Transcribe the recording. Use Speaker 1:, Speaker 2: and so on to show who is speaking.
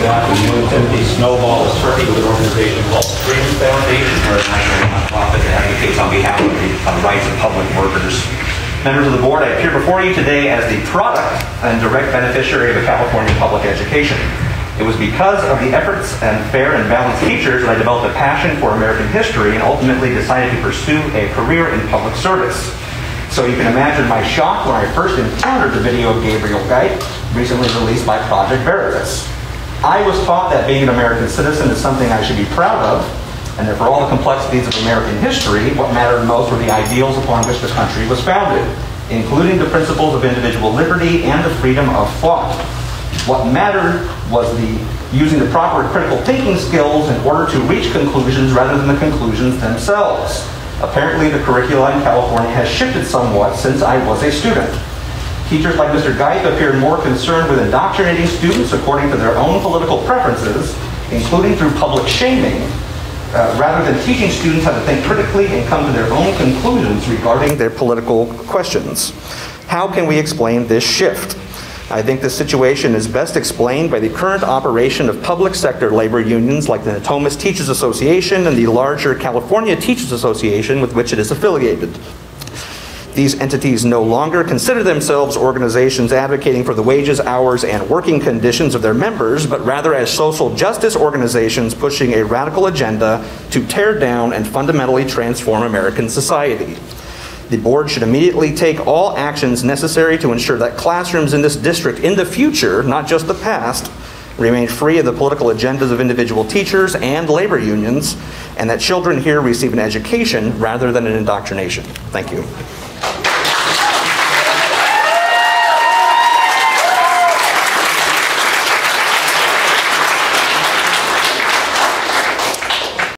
Speaker 1: Good afternoon. Timothy Snowball is working with an organization called Freedom Foundation. We're a national nonprofit that advocates on behalf of the rights of public workers. Members of the board, I appear before you today as the product and direct beneficiary of a California public education. It was because of the efforts and fair and balanced teachers that I developed a passion for American history and ultimately decided to pursue a career in public service. So you can imagine my shock when I first encountered the video of Gabriel Gipe, recently released by Project Veritas. I was taught that being an American citizen is something I should be proud of, and that for all the complexities of American history, what mattered most were the ideals upon which the country was founded, including the principles of individual liberty and the freedom of thought. What mattered was using the proper critical thinking skills in order to reach conclusions rather than the conclusions themselves. Apparently, the curricula in California has shifted somewhat since I was a student. Teachers like Mr. Gipe appeared more concerned with indoctrinating students according to their own political preferences, including through public shaming, rather than teaching students how to think critically and come to their own conclusions regarding their political questions. How can we explain this shift? I think this situation is best explained by the current operation of public sector labor unions like the Natomas Teachers Association and the larger California Teachers Association with which it is affiliated. These entities no longer consider themselves organizations advocating for the wages, hours, and working conditions of their members, but rather as social justice organizations pushing a radical agenda to tear down and fundamentally transform American society. The board should immediately take all actions necessary to ensure that classrooms in this district in the future, not just the past, remain free of the political agendas of individual teachers and labor unions, and that children here receive an education rather than an indoctrination. Thank you.